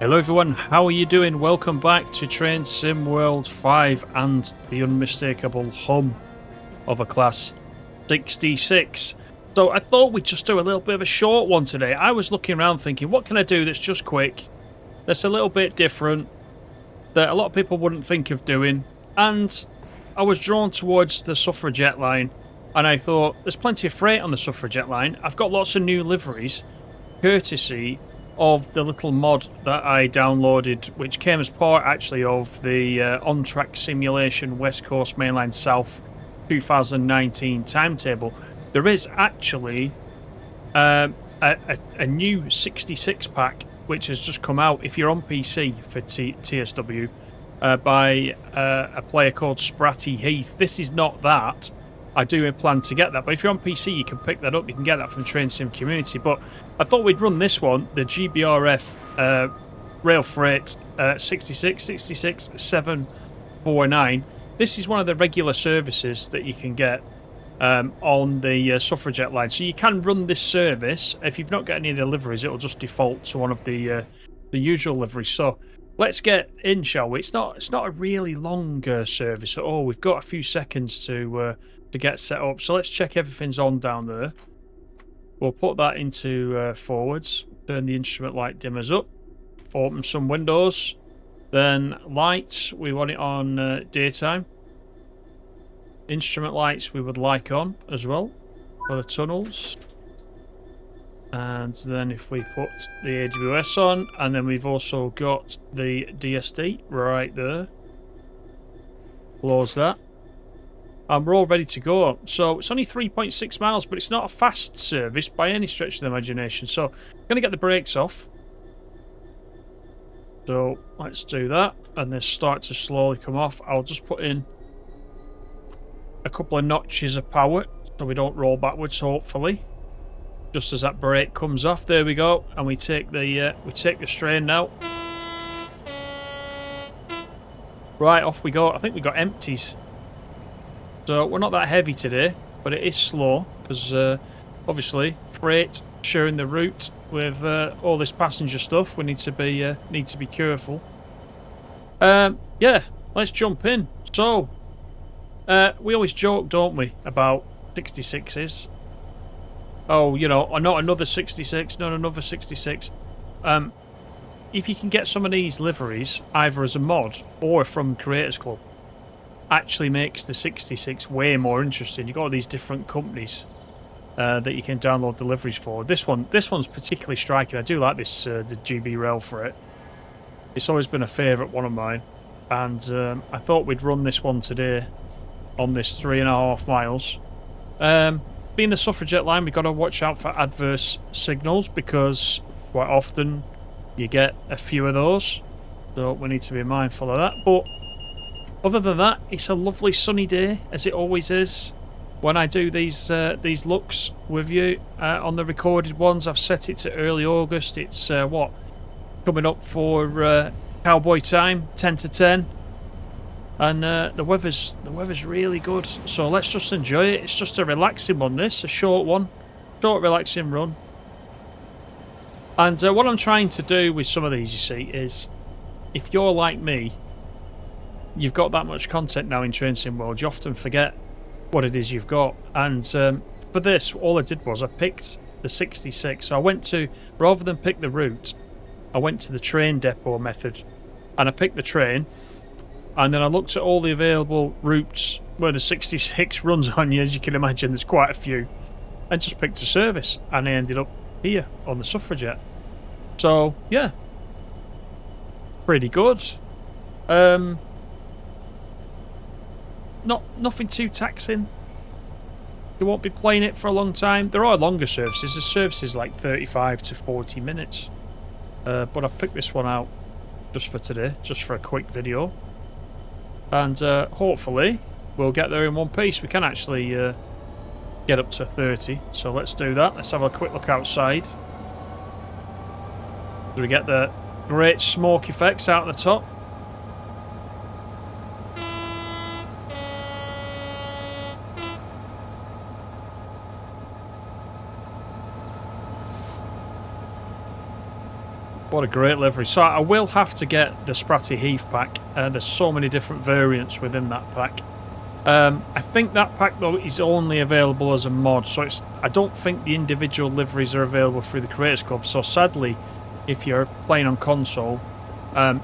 Hello everyone, how are you doing? Welcome back to Train Sim World 5 and the unmistakable hum of a Class 66. So I thought we'd just do a little bit of a short one today. I was looking around thinking, what can I do that's just quick, that's a little bit different, that a lot of people wouldn't think of doing? And I was drawn towards the Suffragette Line, and I thought, there's plenty of freight on the Suffragette Line. I've got lots of new liveries, courtesy of the little mod that I downloaded, which came as part actually of the on-track simulation West Coast Mainline South 2019 timetable. There is actually a new 66 pack which has just come out if you're on PC for TSW by a player called Spratty Heath. This is not that. I do plan to get that, but if you're on PC, you can pick that up. You can get that from Train Sim Community. But I thought we'd run this one, the GBRf Rail Freight 749. This is one of the regular services that you can get on the Suffragette Line. So you can run this service. If you've not got any of the liveries, it'll just default to one of the usual liveries. So let's get in, shall we? It's not a really long service at all. We've got a few seconds to get set up. So let's check everything's on down there. We'll put that into forwards. Turn the instrument light dimmers up. Open some windows. Then lights, we want it on daytime. Instrument lights we would like on as well for the tunnels. And then if we put the AWS on, and then we've also got the DSD right there. Close that. And we're all ready to go. So it's only 3.6 miles, but it's not a fast service by any stretch of the imagination. So I'm going to get the brakes off. So let's do that. And they start to slowly come off. I'll just put in a couple of notches of power so we don't roll backwards, hopefully. Just as that brake comes off. There we go. And we take the strain now. Right, off we go. I think we got empties. So we're not that heavy today, but it is slow because obviously freight sharing the route with all this passenger stuff. We need to be careful. Yeah, let's jump in. So we always joke, don't we, about 66s? Oh, you know, not another 66, not another 66. If you can get some of these liveries either as a mod or from Creators Club, actually makes the 66 way more interesting. You've got all these different companies that you can download deliveries for. This one's particularly striking. I do like this, the GB Rail for it. It's always been a favourite one of mine, and I thought we'd run this one today on this 3.5 miles. Being the Suffragette Line, we've got to watch out for adverse signals because quite often you get a few of those, so we need to be mindful of that. But other than that, it's a lovely sunny day, as it always is when I do these looks with you on the recorded ones. I've set it to early August. It's coming up for cowboy time, 10 to 10, and the weather's really good. So let's just enjoy it. It's just a relaxing one. This a short one, short relaxing run. And what I'm trying to do with some of these, you see, is if you're like me, you've got that much content now in Train Sim World, you often forget what it is you've got. And for this, all I did was I picked the 66. So I went to, rather than pick the route, I went to the train depot method. And I picked the train. And then I looked at all the available routes where the 66 runs on you. As you can imagine, there's quite a few. And just picked a service. And I ended up here on the Suffragette. So, yeah. Pretty good. Nothing too taxing. You won't be playing it for a long time. There are longer services. The services like 35 to 40 minutes. But I've picked this one out just for today, just for a quick video. And hopefully we'll get there in one piece. We can actually get up to 30. So let's do that. Let's have a quick look outside. So we get the great smoke effects out the top. What a great livery. So I will have to get the Spratty Heath pack. There's so many different variants within that pack. I think that pack, though, is only available as a mod. So I don't think the individual liveries are available through the Creators Club. So sadly, if you're playing on console,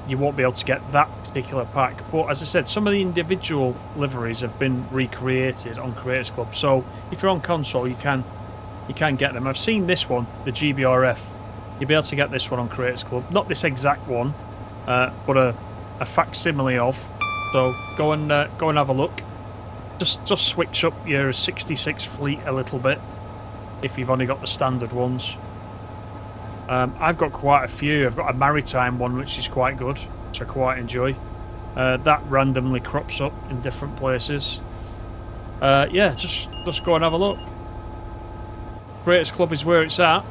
you won't be able to get that particular pack. But as I said, some of the individual liveries have been recreated on Creators Club. So if you're on console, you can get them. I've seen this one, the GBRf. You'll be able to get this one on Creators Club. Not this exact one, but a facsimile of. So go and have a look. Just switch up your 66 fleet a little bit if you've only got the standard ones. I've got quite a few. I've got a maritime one which is quite good, which I quite enjoy. That randomly crops up in different places. Yeah, just go and have a look. Creators Club is where it's at.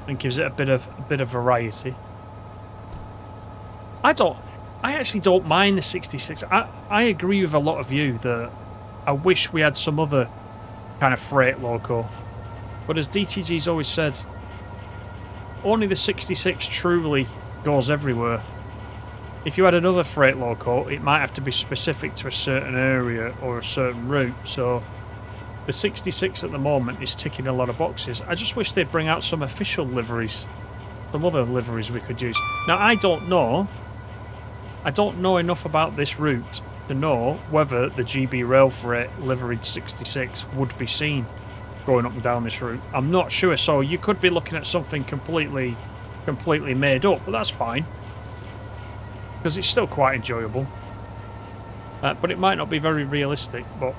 And gives it a bit of variety. I actually don't mind the 66. I agree with a lot of you that I wish we had some other kind of freight loco. But as DTG's always said, only the 66 truly goes everywhere. If you had another freight loco, it might have to be specific to a certain area or a certain route. So the 66 at the moment is ticking a lot of boxes. I just wish they'd bring out some official liveries. Some other liveries we could use. Now, I don't know enough about this route to know whether the GB Rail Freight liveried 66 would be seen going up and down this route. I'm not sure, so you could be looking at something completely made up, but that's fine. Because it's still quite enjoyable. But it might not be very realistic, but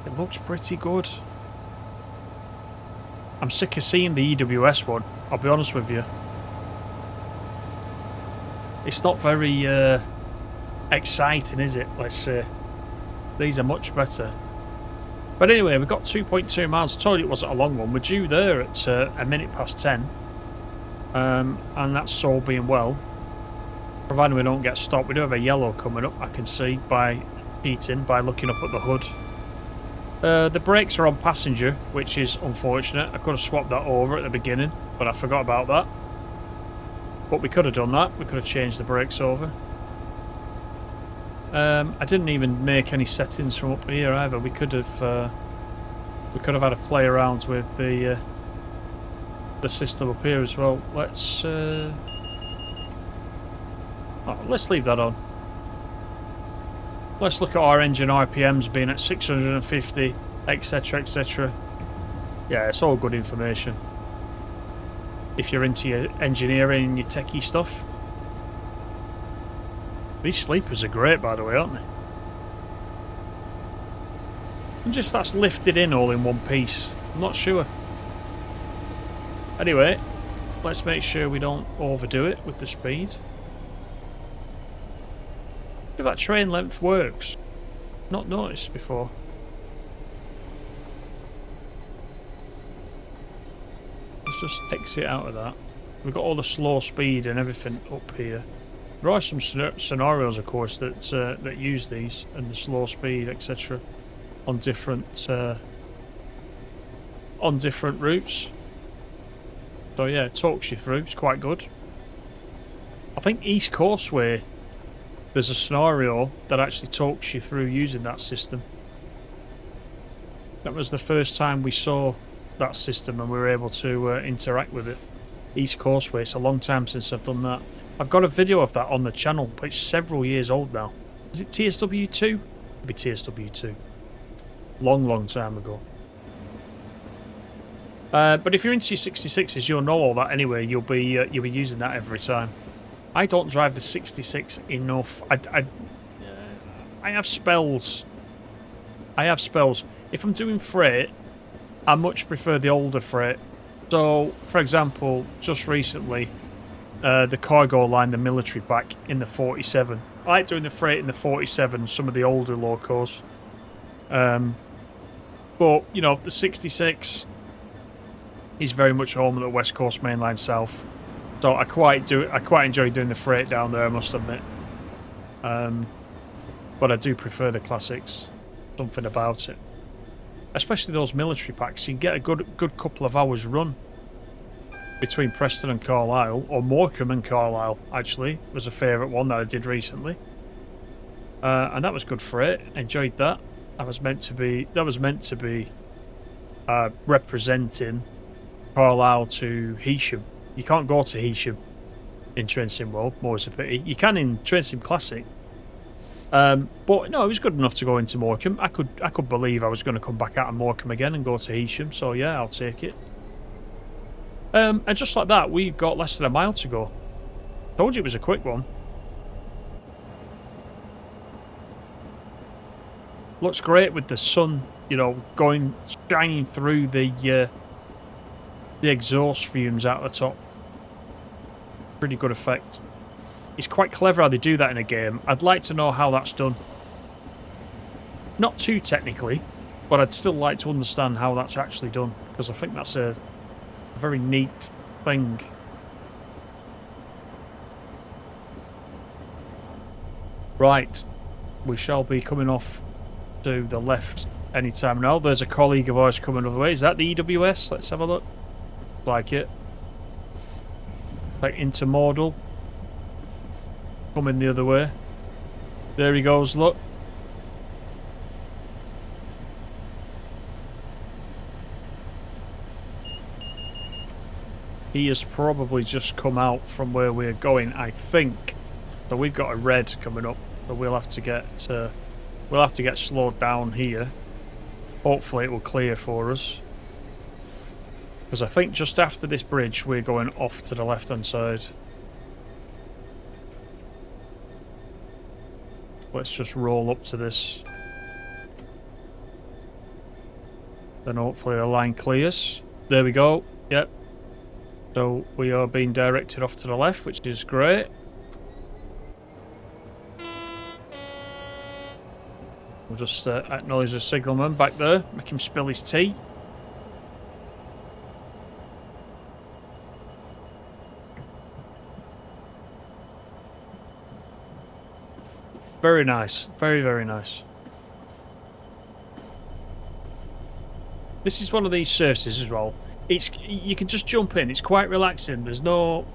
it looks pretty good. I'm sick of seeing the EWS one, I'll be honest with you. It's not very exciting, is it? Let's say. These are much better. But anyway, we've got 2.2 miles. I told you it wasn't a long one. We're due there at a minute past 10. And that's all being well. Provided we don't get stopped. We do have a yellow coming up, I can see, by heating, by looking up at the hood. The brakes are on passenger, which is unfortunate. I could have swapped that over at the beginning, but I forgot about that. But we could have done that. We could have changed the brakes over. I didn't even make any settings from up here either. We could have had a play around with the system up here as well. Let's leave that on. Let's look at our engine RPMs being at 650, etc, etc. Yeah, it's all good information. If you're into your engineering and your techie stuff. These sleepers are great, by the way, aren't they? I wonder if that's lifted in all in one piece. I'm not sure. Anyway, let's make sure we don't overdo it with the speed. If that train length works. Not noticed before. Let's just exit out of that. We've got all the slow speed and everything up here. There are some scenarios, of course, that use these and the slow speed, etc., on different routes. So yeah, it talks you through. It's quite good. I think East Coastway, there's a scenario that actually talks you through using that system. That was the first time we saw that system and we were able to interact with it. East Coastway. It's a long time since I've done that. I've got a video of that on the channel, but it's several years old now. Is it TSW2? It'd be TSW2. Long time ago. But if you're into your 66s, you'll know all that anyway. You'll be using that every time. I don't drive the 66 enough. I have spells. If I'm doing freight, I much prefer the older freight. So, for example, just recently, the cargo line, the military pack in the 47. I like doing the freight in the 47, some of the older locos. But, you know, the 66, is very much home at the West Coast Mainline South. So I quite enjoy doing the freight down there, I must admit. But I do prefer the classics. Something about it. Especially those military packs. You can get a good couple of hours run between Preston and Carlisle, or Morecambe and Carlisle, actually, was a favourite one that I did recently. And that was good freight. Enjoyed that. That was meant to be representing Carlisle to Heysham. You can't go to Heysham in Train Sim World, more is a pity. You can in Train Sim Classic. But no, it was good enough to go into Morecambe. I could believe I was going to come back out of Morecambe again and go to Heysham, so yeah, I'll take it. And just like that, we've got less than a mile to go. Told you it was a quick one. Looks great with the sun, you know, shining through the exhaust fumes out the top. Pretty good effect. It's quite clever how they do that in a game. I'd like to know how that's done. Not too technically, but I'd still like to understand how that's actually done, because I think that's a very neat thing. Right, we shall be coming off to the left anytime now. There's a colleague of ours coming the other way. Is that the EWS? Let's have a look. Like it. Like intermodal. Coming the other way. There he goes, look. He has probably just come out from where we're going, I think. So we've got a red coming up, so we'll have to get slowed down here. Hopefully it will clear for us. Because I think just after this bridge we're going off to the left hand side. Let's just roll up to this. Then hopefully the line clears. There we go. Yep. So we are being directed off to the left, which is great. We'll just acknowledge the signalman back there, make him spill his tea. Very nice. Very, very nice. This is one of these services as well. You can just jump in. It's quite relaxing. There's no,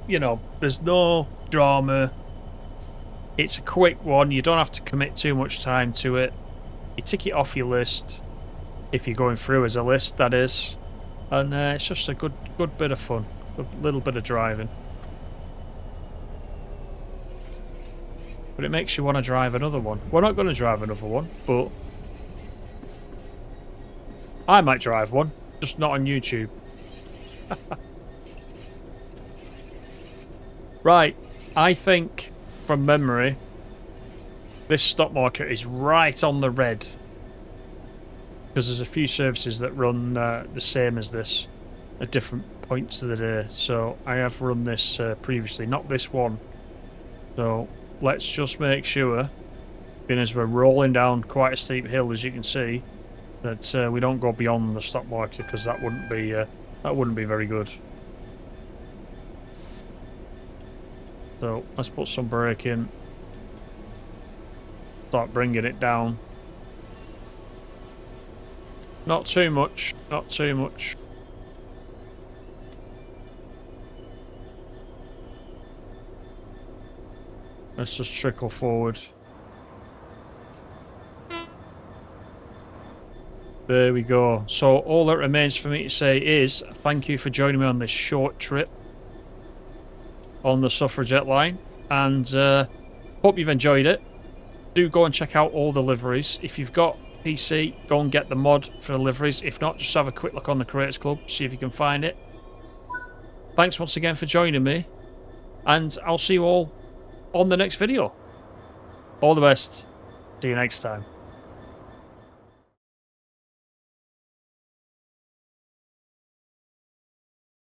there's no drama. It's a quick one. You don't have to commit too much time to it. You tick it off your list. If you're going through as a list, that is. And it's just a good bit of fun. A little bit of driving. But it makes you want to drive another one. We're not going to drive another one, but I might drive one, just not on YouTube. Right, I think from memory this stop marker is right on the red, because there's a few services that run the same as this at different points of the day. So I have run this previously, not this one. So let's just make sure, being as we're rolling down quite a steep hill, as you can see, that we don't go beyond the stop marker, because that wouldn't be very good. So let's put some brake in. Start bringing it down. Not too much, not too much. Let's just trickle forward. There we go. So all that remains for me to say is thank you for joining me on this short trip on the Suffragette Line, and hope you've enjoyed it. Do go and check out all the liveries. If you've got PC, go and get the mod for the liveries. If not, just have a quick look on the Creators Club, see if you can find it. Thanks once again for joining me, and I'll see you all on the next video. All the best. See you next time.